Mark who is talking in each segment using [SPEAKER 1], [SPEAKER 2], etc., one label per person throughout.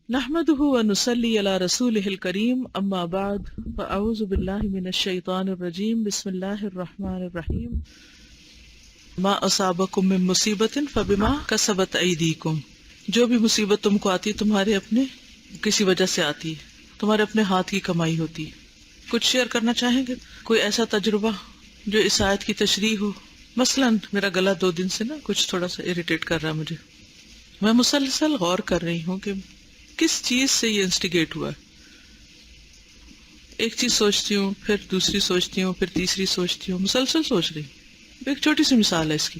[SPEAKER 1] نحمده ونصلي على رسوله الكريم اما بعد فاعوذ بالله من الشيطان الرجيم بسم الله الرحمن الرحيم ما اصابكم من مصیبت فبما کسبت ایدیکم، جو بھی مصیبت تم کو آتی تمہارے اپنے کسی وجہ سے آتی ہے، تمہارے اپنے ہاتھ کی کمائی ہوتی ہے۔ کچھ شیئر کرنا چاہیں گے؟ کوئی ایسا تجربہ جو اس آیت کی تشریح ہو؟ مثلا میرا گلا 2 دن سے کچھ تھوڑا سا اریٹیٹ کر رہا ہے مجھے، میں مسلسل غور کر رہی ہوں کہ کس چیز سے یہ انسٹیگیٹ ہوا ہے۔ ایک چیز سوچتی ہوں، پھر دوسری سوچتی ہوں، پھر تیسری سوچتی ہوں، مسلسل سوچ رہی ہوں۔ ایک چھوٹی سی مثال ہے اس کی،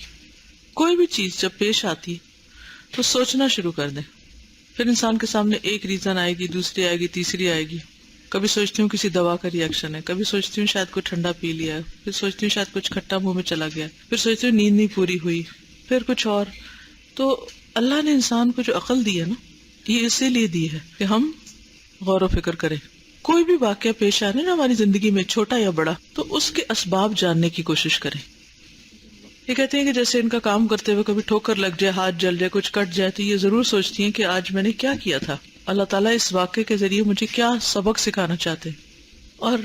[SPEAKER 1] کوئی بھی چیز جب پیش آتی ہے تو سوچنا شروع کر دیں، پھر انسان کے سامنے ایک ریزن آئے گی، دوسری آئے گی، تیسری آئے گی۔ کبھی سوچتی ہوں کسی دوا کا ریئیکشن ہے، کبھی سوچتی ہوں شاید کچھ ٹھنڈا پی لیا ہے، پھر سوچتی ہوں شاید کچھ کھٹا منہ میں چلا گیا، پھر سوچتی ہوں نیند نہیں پوری ہوئی، پھر کچھ اور۔ تو اللہ نے انسان کو جو عقل دی ہے نا، یہ اسی لیے دی ہے کہ ہم غور و فکر کریں۔ کوئی بھی واقعہ پیش آنے نا ہماری زندگی میں، چھوٹا یا بڑا، تو اس کے اسباب جاننے کی کوشش کریں۔ یہ کہتے ہیں کہ جیسے ان کا کام کرتے ہوئے کبھی ٹھوکر لگ جائے، ہاتھ جل جائے، کچھ کٹ جائے، تو یہ ضرور سوچتی ہیں کہ آج میں نے کیا کیا تھا، اللہ تعالیٰ اس واقعے کے ذریعے مجھے کیا سبق سکھانا چاہتے ہیں۔ اور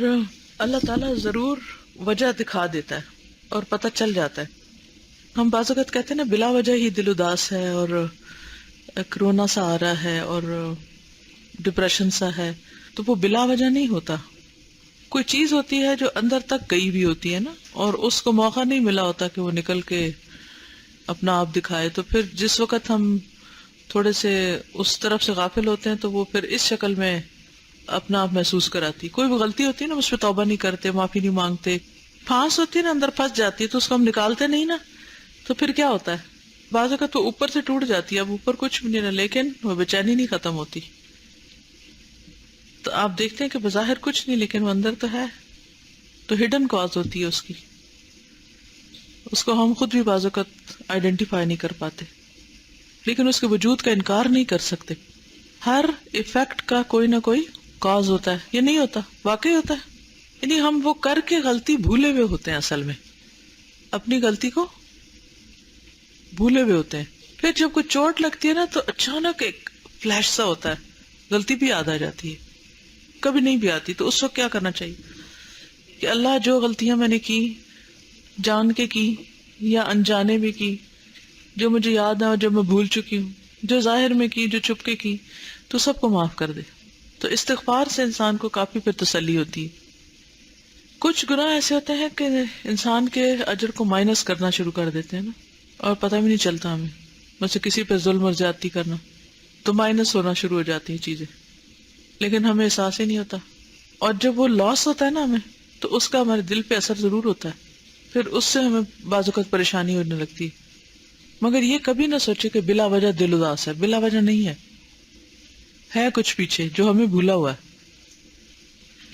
[SPEAKER 1] اللہ تعالیٰ ضرور وجہ دکھا دیتا ہے اور پتہ چل جاتا ہے۔ ہم بعض اوقات کہتے ہیں نا بلا وجہ ہی دل اداس ہے، اور کرونا سا آ رہا ہے، اور ڈپریشن سا ہے، تو وہ بلا وجہ نہیں ہوتا۔ کوئی چیز ہوتی ہے جو اندر تک گئی بھی ہوتی ہے نا، اور اس کو موقع نہیں ملا ہوتا کہ وہ نکل کے اپنا آپ دکھائے، تو پھر جس وقت ہم تھوڑے سے اس طرف سے غافل ہوتے ہیں تو وہ پھر اس شکل میں اپنا آپ محسوس کراتی۔ کوئی بھی غلطی ہوتی ہے نا، اس پہ توبہ نہیں کرتے، معافی نہیں مانگتے، پھانس ہوتی ہے نا، اندر پھنس جاتی ہے، تو اس کو ہم نکالتے نہیں نا، تو پھر کیا ہوتا ہے؟ بعض اوقات تو اوپر سے ٹوٹ جاتی ہے، اب اوپر کچھ بھی نہیں رہا، لیکن وہ بے چینی نہیں ختم ہوتی۔ تو آپ دیکھتے ہیں کہ بظاہر کچھ نہیں، لیکن وہ اندر تو ہے، تو ہڈن کاز ہوتی ہے اس کی، اس کو ہم خود بھی بعض اوقات آئیڈینٹیفائی نہیں کر پاتے، لیکن اس کے وجود کا انکار نہیں کر سکتے۔ ہر ایفیکٹ کا کوئی نہ کوئی کاز ہوتا ہے، یہ نہیں ہوتا، واقعی ہوتا ہے۔ یعنی ہم وہ کر کے غلطی بھولے ہوئے ہوتے ہیں، اصل میں اپنی غلطی کو بھولے ہوئے ہوتے ہیں۔ پھر جب کوئی چوٹ لگتی ہے نا تو اچانک ایک فلیش سا ہوتا ہے، غلطی بھی یاد آ جاتی ہے، کبھی نہیں بھی آتی۔ تو اس وقت کیا کرنا چاہیے کہ اللہ جو غلطیاں میں نے کی، جان کے کی یا انجانے میں کی، جو مجھے یاد ہے، جو میں بھول چکی ہوں، جو ظاہر میں کی، جو چھپ کے کی، تو سب کو معاف کر دے۔ تو استغفار سے انسان کو کافی پھر تسلی ہوتی ہے۔ کچھ گناہ ایسے ہوتے ہیں کہ انسان کے اجر کو مائنس کرنا شروع کر دیتے ہیں نا، اور پتہ بھی نہیں چلتا ہمیں، ویسے کسی پہ ظلم اور زیادتی کرنا، تو مائنس ہونا شروع ہو جاتی ہیں چیزیں، لیکن ہمیں احساس ہی نہیں ہوتا۔ اور جب وہ لاس ہوتا ہے نا ہمیں، تو اس کا ہمارے دل پہ اثر ضرور ہوتا ہے، پھر اس سے ہمیں بعض اوقات پریشانی ہونے لگتی ہے۔ مگر یہ کبھی نہ سوچے کہ بلا وجہ دل اداس ہے، بلا وجہ نہیں ہے کچھ پیچھے جو ہمیں بھولا ہوا ہے۔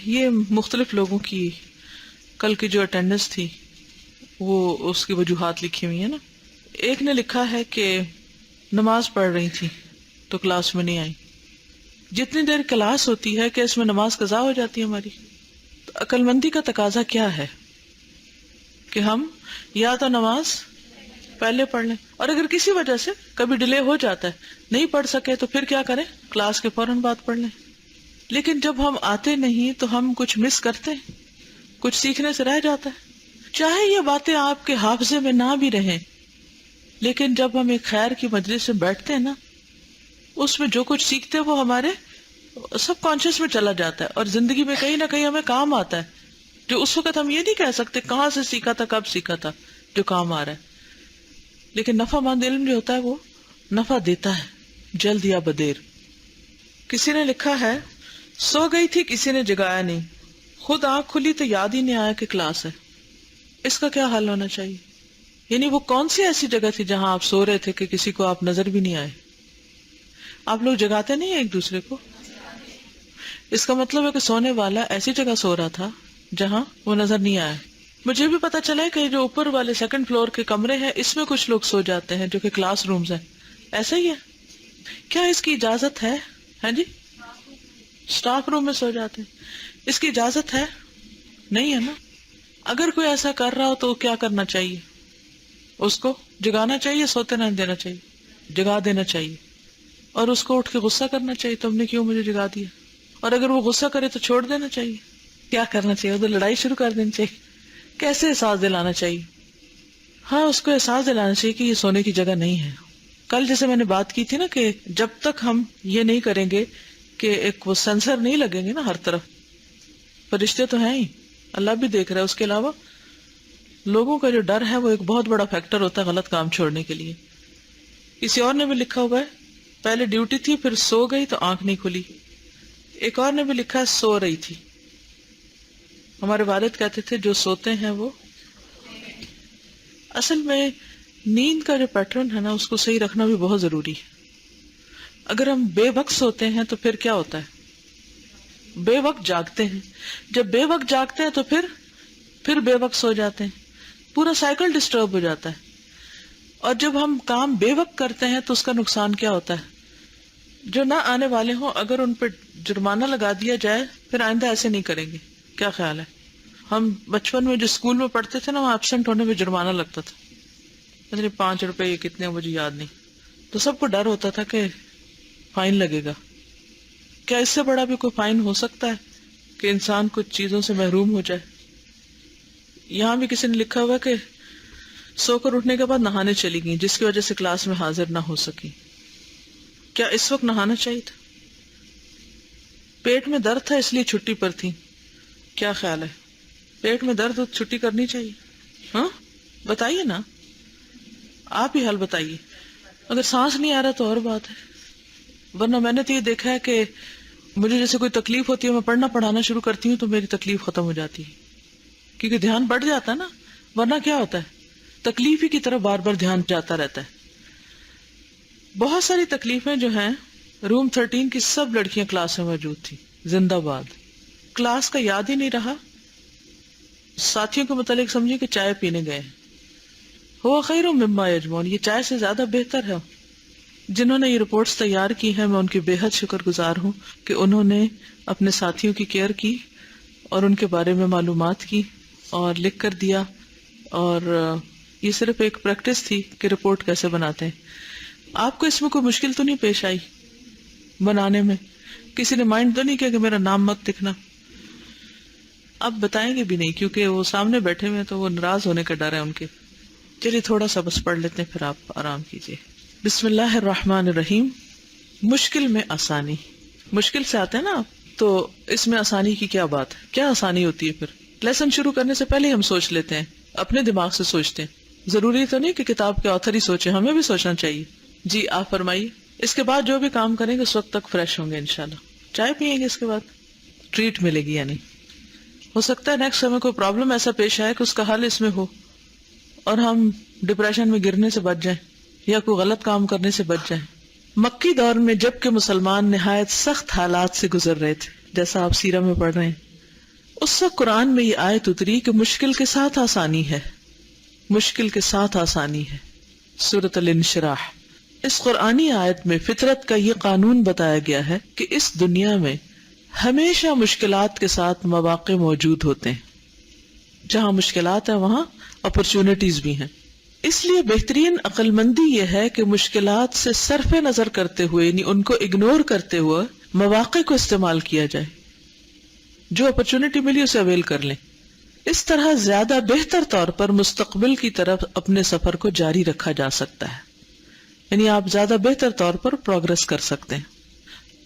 [SPEAKER 1] یہ مختلف لوگوں کی کل کی جو اٹینڈنس تھی، وہ اس کی وجوہات لکھی ہوئی ہیں نا۔ ایک نے لکھا ہے کہ نماز پڑھ رہی تھی تو کلاس میں نہیں آئی۔ جتنی دیر کلاس ہوتی ہے کہ اس میں نماز قضا ہو جاتی ہے ہماری۔ تو عقل مندی کا تقاضا کیا ہے کہ ہم یا تو نماز پہلے پڑھ لیں، اور اگر کسی وجہ سے کبھی ڈیلے ہو جاتا ہے، نہیں پڑھ سکے، تو پھر کیا کریں؟ کلاس کے فوراً بعد پڑھ لیں۔ لیکن جب ہم آتے نہیں تو ہم کچھ مس کرتے ہیں، کچھ سیکھنے سے رہ جاتا ہے۔ چاہے یہ باتیں آپ کے حافظے میں نہ بھی رہیں، لیکن جب ہم ایک خیر کی مجلس میں بیٹھتے ہیں نا، اس میں جو کچھ سیکھتے ہیں وہ ہمارے سب کانشیس میں چلا جاتا ہے، اور زندگی میں کہیں نہ کہیں ہمیں کام آتا ہے، جو اس وقت ہم یہ نہیں کہہ سکتے کہاں سے سیکھا تھا، کب سیکھا تھا، جو کام آ رہا ہے۔ لیکن نفع مند علم جو ہوتا ہے وہ نفع دیتا ہے، جلد یا بدیر۔ کسی نے لکھا ہے، سو گئی تھی کسی نے جگایا نہیں، خود آنکھ کھلی تو یاد ہی نہیں آیا کہ کلاس ہے۔ اس کا کیا حل ہونا چاہیے؟ یعنی وہ کون سی ایسی جگہ تھی جہاں آپ سو رہے تھے کہ کسی کو آپ نظر بھی نہیں آئے؟ آپ لوگ جگاتے نہیں ہیں ایک دوسرے کو؟ اس کا مطلب ہے کہ سونے والا ایسی جگہ سو رہا تھا جہاں وہ نظر نہیں آیا۔ مجھے بھی پتا چلا ہے کہ جو اوپر والے 2nd فلور کے کمرے ہیں، اس میں کچھ لوگ سو جاتے ہیں جو کہ کلاس رومز ہیں۔ ایسا ہی ہے؟ کیا اس کی اجازت ہے؟ ہاں جی، اسٹاف روم میں سو جاتے ہیں، اس کی اجازت ہے؟ نہیں ہے نا۔ اگر کوئی ایسا کر رہا ہو تو کیا کرنا چاہیے؟ اس کو جگانا چاہیے، سوتے نہ دینا چاہیے، جگا دینا چاہیے۔ اور اس کو اٹھ کے غصہ کرنا چاہیے تم نے کیوں مجھے جگا دیا، اور اگر وہ غصہ کرے تو چھوڑ دینا چاہیے. کیا کرنا چاہیے؟ ادھر لڑائی شروع کر دینی چاہیے. کیسے احساس دلانا چاہیے؟ ہاں اس کو احساس دلانا چاہیے کہ یہ سونے کی جگہ نہیں ہے. کل جیسے میں نے بات کی تھی نا کہ جب تک ہم یہ نہیں کریں گے کہ ایک وہ سینسر نہیں لگیں گے نا ہر طرف، فرشتے تو ہیں ہی، اللہ بھی دیکھ رہا ہے، اس کے علاوہ لوگوں کا جو ڈر ہے وہ ایک بہت بڑا فیکٹر ہوتا ہے غلط کام چھوڑنے کے لیے. کسی اور نے بھی لکھا ہوا ہے پہلے ڈیوٹی تھی پھر سو گئی تو آنکھ نہیں کھلی. ایک اور نے بھی لکھا ہے سو رہی تھی. ہمارے والد کہتے تھے جو سوتے ہیں وہ، اصل میں نیند کا جو پیٹرن ہے نا اس کو صحیح رکھنا بھی بہت ضروری ہے. اگر ہم بے وقت سوتے ہیں تو پھر کیا ہوتا ہے؟ بے وقت جاگتے ہیں. جب بے وقت جاگتے ہیں تو پھر بے وقت سو جاتے ہیں. پورا سائیکل ڈسٹرب ہو جاتا ہے. اور جب ہم کام بے وقت کرتے ہیں تو اس کا نقصان کیا ہوتا ہے؟ جو نہ آنے والے ہوں اگر ان پہ جرمانہ لگا دیا جائے پھر آئندہ ایسے نہیں کریں گے. کیا خیال ہے؟ ہم بچپن میں جو اسکول میں پڑھتے تھے نا وہاں ایبسنٹ ہونے میں جرمانہ لگتا تھا، مطلب 5 روپے یہ کتنے مجھے یاد نہیں. تو سب کو ڈر ہوتا تھا کہ فائن لگے گا. کیا اس سے بڑا بھی کوئی فائن ہو سکتا ہے کہ انسان کچھ چیزوں سے محروم ہو جائے؟ یہاں بھی کسی نے لکھا ہوا کہ سو کر اٹھنے کے بعد نہانے چلی گئی جس کی وجہ سے کلاس میں حاضر نہ ہو سکی. کیا اس وقت نہانا چاہیے تھا؟ پیٹ میں درد تھا اس لیے چھٹی پر تھی. کیا خیال ہے؟ پیٹ میں درد ہو چھٹی کرنی چاہیے؟ ہاں بتائیے نا، آپ ہی حل بتائیے. اگر سانس نہیں آ رہا تو اور بات ہے، ورنہ میں نے تو یہ دیکھا ہے کہ مجھے جیسے کوئی تکلیف ہوتی ہے میں پڑھنا پڑھانا شروع کرتی ہوں تو میری تکلیف ختم ہو جاتی ہے، کیونکہ دھیان بڑھ جاتا ہے نا. ورنہ کیا ہوتا ہے؟ تکلیف ہی کی طرف بار بار دھیان جاتا رہتا ہے. بہت ساری تکلیفیں جو ہیں روم 13 کی سب لڑکیاں کلاس میں موجود تھی. زندہ باد. کلاس کا یاد ہی نہیں رہا. ساتھیوں کے متعلق سمجھے کہ چائے پینے گئے. ہوا خیر مما یجمعون، یہ چائے سے زیادہ بہتر ہے. جنہوں نے یہ رپورٹس تیار کی ہیں میں ان کی بے حد شکر گزار ہوں کہ انہوں نے اپنے ساتھیوں کی کیئر کی اور ان کے بارے میں معلومات کی اور لکھ کر دیا. اور یہ صرف ایک پریکٹس تھی کہ رپورٹ کیسے بناتے ہیں. آپ کو اس میں کوئی مشکل تو نہیں پیش آئی بنانے میں؟ کسی نے مائنڈ تو نہیں کیا کہ میرا نام مت لکھنا؟ اب بتائیں گے بھی نہیں کیونکہ وہ سامنے بیٹھے ہوئے تو وہ ناراض ہونے کا ڈر ہے ان کے. چلیے تھوڑا سا بس پڑھ لیتے ہیں پھر آپ آرام کیجیے. بسم اللہ الرحمن الرحیم. مشکل میں آسانی. مشکل سے آتے ہیں نا آپ تو اس میں آسانی کی کیا بات ہے؟ کیا آسانی ہوتی ہے؟ پھر لیسن شروع کرنے سے پہلے ہم سوچ لیتے ہیں، اپنے دماغ سے سوچتے ہیں. ضروری تو نہیں کہ کتاب کے آتھر ہی سوچے، ہمیں بھی سوچنا چاہیے. جی آپ فرمائیے. اس کے بعد جو بھی کام کریں گے اس وقت تک فریش ہوں گے انشاءاللہ. چائے پیئیں گے اس کے بعد ٹریٹ ملے گی. یعنی ہو سکتا ہے نیکسٹ ہمیں کوئی پرابلم ایسا پیش آئے کہ اس کا حل اس میں ہو اور ہم ڈپریشن میں گرنے سے بچ جائیں یا کوئی غلط کام کرنے سے بچ جائیں. مکی دور میں جب کہ مسلمان نہایت سخت حالات سے گزر رہے تھے، جیسا آپ سیرہ میں پڑھ رہے ہیں، اس وقت قرآن میں یہ آیت اتری کہ مشکل کے ساتھ آسانی ہے. مشکل کے ساتھ آسانی ہے. سورۃ الانشراح. اس قرآنی آیت میں فطرت کا یہ قانون بتایا گیا ہے کہ اس دنیا میں ہمیشہ مشکلات کے ساتھ مواقع موجود ہوتے ہیں. جہاں مشکلات ہیں وہاں اپرچونٹیز بھی ہیں. اس لیے بہترین عقل مندی یہ ہے کہ مشکلات سے صرف نظر کرتے ہوئے یعنی ان کو اگنور کرتے ہوئے مواقع کو استعمال کیا جائے. جو اپرچونٹی ملی اسے اویل کر لیں. اس طرح زیادہ بہتر طور پر مستقبل کی طرف اپنے سفر کو جاری رکھا جا سکتا ہے. یعنی آپ زیادہ بہتر طور پر پروگرس کر سکتے ہیں.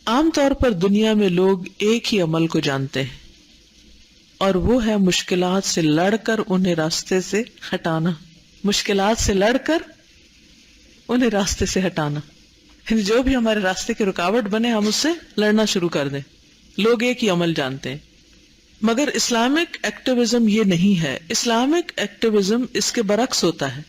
[SPEAKER 1] عام طور پر دنیا میں لوگ ایک ہی عمل کو جانتے ہیں اور وہ ہے مشکلات سے لڑ کر انہیں راستے سے ہٹانا. مشکلات سے لڑ کر انہیں راستے سے ہٹانا، یعنی جو بھی ہمارے راستے کی رکاوٹ بنے ہم اس سے لڑنا شروع کر دیں. لوگ ایک ہی عمل جانتے ہیں. مگر اسلامک ایکٹیویزم یہ نہیں ہے. اسلامک ایکٹیویزم اس کے برعکس ہوتا ہے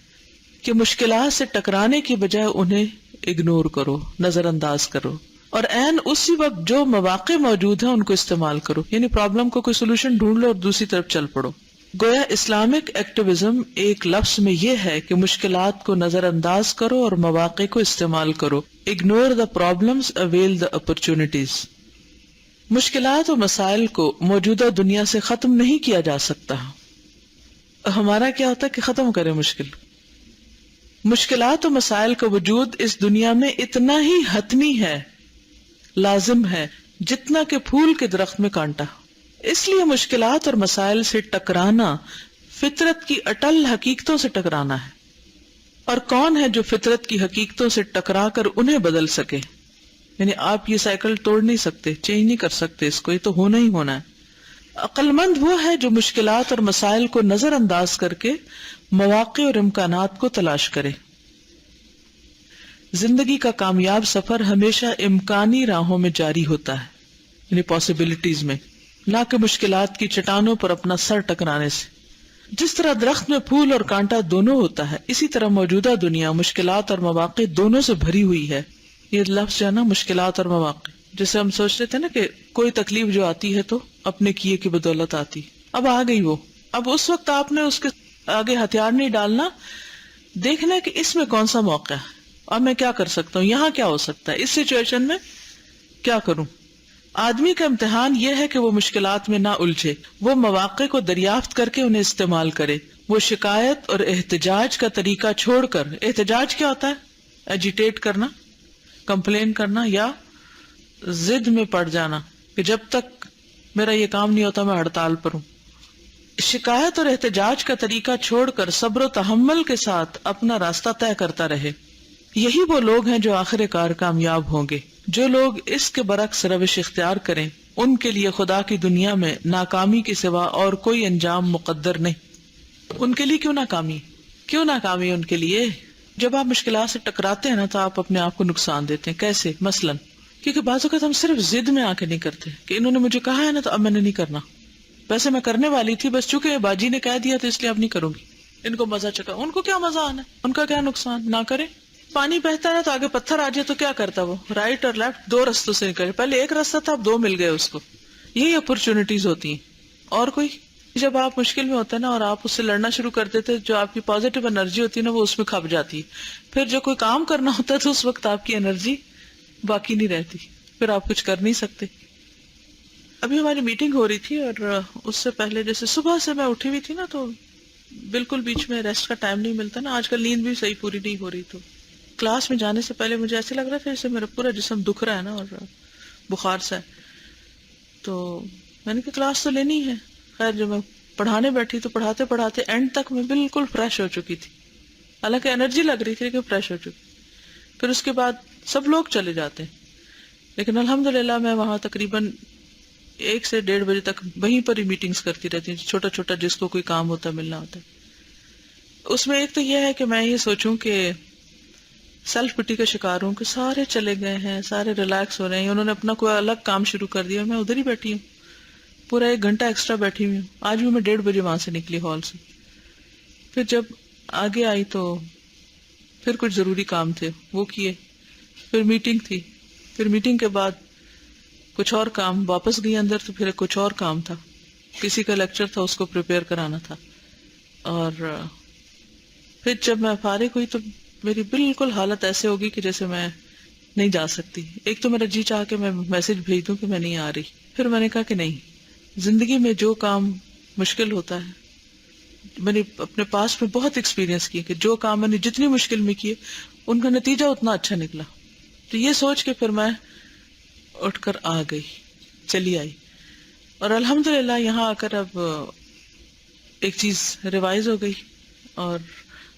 [SPEAKER 1] کہ مشکلات سے ٹکرانے کی بجائے انہیں اگنور کرو، نظر انداز کرو اور عین اسی وقت جو مواقع موجود ہیں ان کو استعمال کرو. یعنی پرابلم کو کوئی سولوشن ڈھونڈ لو اور دوسری طرف چل پڑو. گویا اسلامک ایکٹیویزم ایک لفظ میں یہ ہے کہ مشکلات کو نظر انداز کرو اور مواقع کو استعمال کرو. Ignore the problems, avail the opportunities. مشکلات و مسائل کو موجودہ دنیا سے ختم نہیں کیا جا سکتا. ہمارا کیا ہوتا ہے کہ ختم کرے مشکل. مشکلات و مسائل کا وجود اس دنیا میں اتنا ہی حتمی ہے، لازم ہے، جتنا کہ پھول کے درخت میں کانٹا. اس لیے مشکلات اور مسائل سے ٹکرانا فطرت کی اٹل حقیقتوں سے ٹکرانا ہے. اور کون ہے جو فطرت کی حقیقتوں سے ٹکرا کر انہیں بدل سکے؟ یعنی آپ یہ سائیکل توڑ نہیں سکتے، چینج نہیں کر سکتے اس کو، یہ تو ہونا ہی ہونا ہے. عقل مند وہ ہے جو مشکلات اور مسائل کو نظر انداز کر کے مواقع اور امکانات کو تلاش کرے. زندگی کا کامیاب سفر ہمیشہ امکانی راہوں میں جاری ہوتا ہے، یعنی پاسبلٹیز میں، نہ کہ مشکلات کی چٹانوں پر اپنا سر ٹکرانے سے. جس طرح درخت میں پھول اور کانٹا دونوں ہوتا ہے، اسی طرح موجودہ دنیا مشکلات اور مواقع دونوں سے بھری ہوئی ہے. یہ لفظ جو ہے نا، مشکلات اور مواقع، جیسے ہم سوچتے تھے نا کہ کوئی تکلیف جو آتی ہے تو اپنے کیے کی بدولت آتی، اب آ گئی وہ. اب اس وقت آپ نے اس کے آگے ہتھیار نہیں ڈالنا، دیکھنا ہے کہ اس میں کون سا موقع ہے، اب میں کیا کر سکتا ہوں، یہاں کیا ہو سکتا ہے، اس سچویشن میں کیا کروں. آدمی کا امتحان یہ ہے کہ وہ مشکلات میں نہ الجھے، وہ مواقع کو دریافت کر کے انہیں استعمال کرے. وہ شکایت اور احتجاج کا طریقہ چھوڑ کر، احتجاج کیا ہوتا ہے؟ ایجیٹیٹ کرنا، کمپلین کرنا یا ضد میں پڑ جانا کہ جب تک میرا یہ کام نہیں ہوتا میں ہڑتال پر ہوں. شکایت اور احتجاج کا طریقہ چھوڑ کر صبر و تحمل کے ساتھ اپنا راستہ طے کرتا رہے. یہی وہ لوگ ہیں جو آخر کار کامیاب ہوں گے. جو لوگ اس کے برعکس روش اختیار کریں ان کے لیے خدا کی دنیا میں ناکامی کے سوا اور کوئی انجام مقدر نہیں. ان کے لیے کیوں ناکامی؟ کیوں ناکامی ان کے لیے؟ جب آپ مشکلات سے ٹکراتے ہیں نا تو آپ اپنے آپ کو نقصان دیتے ہیں. کیسے؟ مثلاً کیونکہ بعض اوقات ہم صرف ضد میں آ کے نہیں کرتے کہ انہوں نے مجھے کہا ہے نا تو اب میں نے نہیں کرنا. ویسے میں کرنے والی تھی، بس چونکہ باجی نے کہہ دیا تو اس لیے اب نہیں کروں گی. ان کو مزہ چکا، ان کو کیا مزہ آنا ہے، ان کا کیا نقصان، نہ کرے. پانی بہتا ہے نا تو آگے پتھر آ جائے تو کیا کرتا وہ؟ رائٹ اور لیفٹ دو رستوں سے نکلے. پہلے ایک راستہ تھا، اب دو مل گئے اس کو. یہی اپرچونٹیز ہوتی ہیں. اور کوئی جب آپ مشکل میں ہوتے ہیں نا اور آپ اس سے لڑنا شروع کر دیتے، جو آپ کی پازیٹیو انرجی ہوتی ہے نا وہ اس میں کھپ جاتی ہے. پھر جو کوئی کام کرنا ہوتا ہے تو اس وقت آپ کی انرجی باقی نہیں رہتی، پھر آپ کچھ کر نہیں سکتے. ابھی ہماری میٹنگ ہو رہی تھی اور اس سے پہلے جیسے صبح سے میں اٹھی ہوئی تھی نا تو بالکل بیچ میں ریسٹ کا ٹائم نہیں ملتا نا. آج کل نیند بھی صحیح پوری نہیں ہو رہی، تو کلاس میں جانے سے پہلے مجھے ایسے لگ رہا تھا جیسے میرا پورا جسم دکھ رہا ہے نا اور بخار سا ہے. تو میں نے کہا کلاس تو لینی ہے. خیر جب میں پڑھانے بیٹھی تو پڑھاتے پڑھاتے اینڈ تک میں بالکل فریش ہو چکی تھی. حالانکہ انرجی لگ رہی تھی لیکن فریش ہو چکی. پھر اس کے بعد سب لوگ چلے جاتے ہیں لیکن الحمدللہ میں وہاں تقریباً 1 سے 1:30 بجے تک وہیں پر ہی میٹنگز کرتی رہتی ہوں، چھوٹا چھوٹا جس کو کوئی کام ہوتا ملنا ہوتا ہے. اس میں ایک تو یہ ہے کہ میں یہ سوچوں کہ سیلف پٹی کا شکار ہوں کہ سارے چلے گئے ہیں، سارے ریلیکس ہو رہے ہیں، انہوں نے اپنا کوئی الگ کام شروع کر دیا، میں ادھر ہی بیٹھی ہوں، پورا 1 گھنٹہ ایکسٹرا بیٹھی ہوئی ہوں. آج بھی میں 1:30 بجے وہاں سے نکلی ہال سے. پھر جب آگے آئی تو پھر کچھ ضروری کام تھے وہ کیے، پھر میٹنگ تھی، پھر میٹنگ کے بعد کچھ اور کام، واپس گئی اندر تو پھر کچھ اور کام تھا، کسی کا لیکچر تھا اس کو پریپیئر کرانا تھا. اور پھر جب میں فارغ ہوئی تو میری بالکل حالت ایسے ہوگی کہ جیسے میں نہیں جا سکتی. ایک تو میرا جی چاہ کہ میں میسج بھیج دوں کہ میں نہیں آ رہی. پھر میں نے کہا کہ نہیں، زندگی میں جو کام مشکل ہوتا ہے، میں نے اپنے پاس میں بہت ایکسپیرینس کیا کہ جو کام میں نے جتنی مشکل میں کیے ان کا نتیجہ اتنا اچھا نکلا. تو یہ سوچ کے پھر میں اٹھ کر آ گئی، چلی آئی. اور الحمدللہ یہاں آ کر اب ایک چیز ریوائز ہو گئی. اور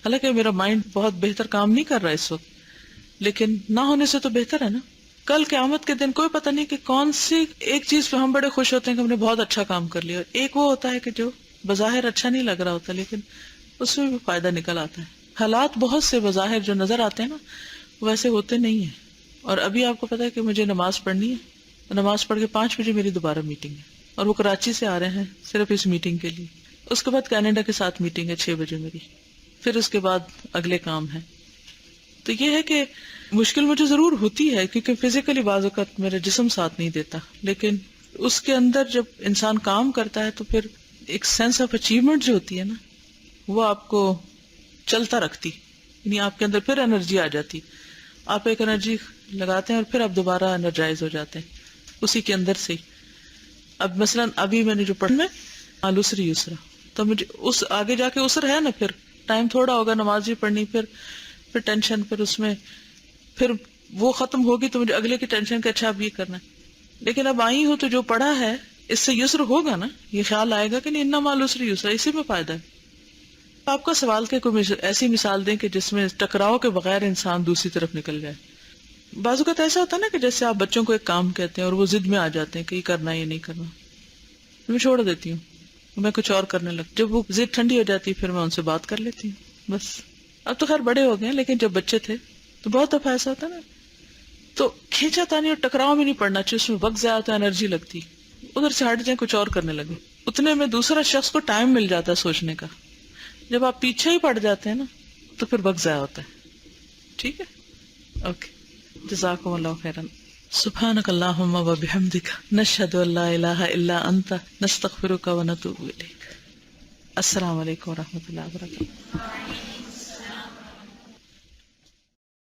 [SPEAKER 1] حالانکہ میرا مائنڈ بہت بہتر کام نہیں کر رہا اس وقت، لیکن نہ ہونے سے تو بہتر ہے نا. کل قیامت کے دن کوئی پتہ نہیں کہ کون سی ایک چیز پہ ہم بڑے خوش ہوتے ہیں کہ ہم نے بہت اچھا کام کر لیا. ایک وہ ہوتا ہے کہ جو بظاہر اچھا نہیں لگ رہا ہوتا لیکن اس میں بھی فائدہ نکل آتا ہے. حالات بہت سے بظاہر جو نظر آتے ہیں نا ویسے ہوتے نہیں ہیں. اور ابھی آپ کو پتا ہے کہ مجھے نماز پڑھنی ہے، نماز پڑھ کے 5 بجے میری دوبارہ میٹنگ ہے اور وہ کراچی سے آ رہے ہیں صرف اس میٹنگ کے لیے. اس کے بعد کینیڈا کے ساتھ میٹنگ ہے 6 بجے میری، پھر اس کے بعد اگلے کام ہے. تو یہ ہے کہ مشکل مجھے ضرور ہوتی ہے کیونکہ فزیکلی بعض اوقات میرا جسم ساتھ نہیں دیتا، لیکن اس کے اندر جب انسان کام کرتا ہے تو پھر ایک سینس آف اچیومنٹ جو ہوتی ہے نا وہ آپ کو چلتا رکھتی، یعنی آپ کے اندر پھر انرجی آ جاتی. آپ ایک انرجی لگاتے ہیں اور پھر آپ دوبارہ انرجائز ہو جاتے ہیں اسی کے اندر سے. اب مثلاً ابھی میں نے جو پڑھنا ہے العسر یسرا، تو مجھے اس آگے جا کے عسر ہے نا، پھر ٹائم تھوڑا ہوگا، نماز بھی پڑھنی، پھر پھر ٹینشن، پھر اس میں پھر وہ ختم ہوگی تو مجھے اگلے کی ٹینشن کہ اچھا اب یہ کرنا ہے. لیکن اب آئی ہو تو جو پڑھا ہے اس سے یسر ہوگا نا، یہ خیال آئے گا کہ نہیں انما العسر یسرا، اسی میں فائدہ ہے. آپ کا سوال کہ کوئی ایسی مثال دیں کہ جس میں ٹکراؤ کے بغیر انسان دوسری طرف نکل جائے. بعض اوقات ایسا ہوتا ہے نا کہ جیسے آپ بچوں کو ایک کام کہتے ہیں اور وہ ضد میں آ جاتے ہیں کہ یہ کرنا ہے یہ نہیں کرنا، میں چھوڑ دیتی ہوں، میں کچھ اور کرنے لگتی. جب وہ ضد ٹھنڈی ہو جاتی ہے پھر میں ان سے بات کر لیتی ہوں بس. اب تو خیر بڑے ہو گئے ہیں، لیکن جب بچے تھے تو بہت دفعہ ایسا ہوتا نا، تو کھینچا تانی اور ٹکراؤ میں نہیں پڑنا چاہیے، اس میں وقت ضائع ہوتا ہے، انرجی لگتی، ادھر سے ہٹ جائیں کچھ اور کرنے لگے، اتنے میں دوسرا شخص کو ٹائم مل جاتا ہے سوچنے کا. جب آپ پیچھے ہی پڑ جاتے ہیں نا تو پھر وقت ضائع ہوتا ہے. ٹھیک ہے، اوکے، جزاکم اللہ خیرا. سبحانک اللہم و بحمدک، نشہد ان لا الہ الا انت، نستغفرک و نتوب الیک. السلام علیکم و رحمۃ اللہ وبرکاتہ.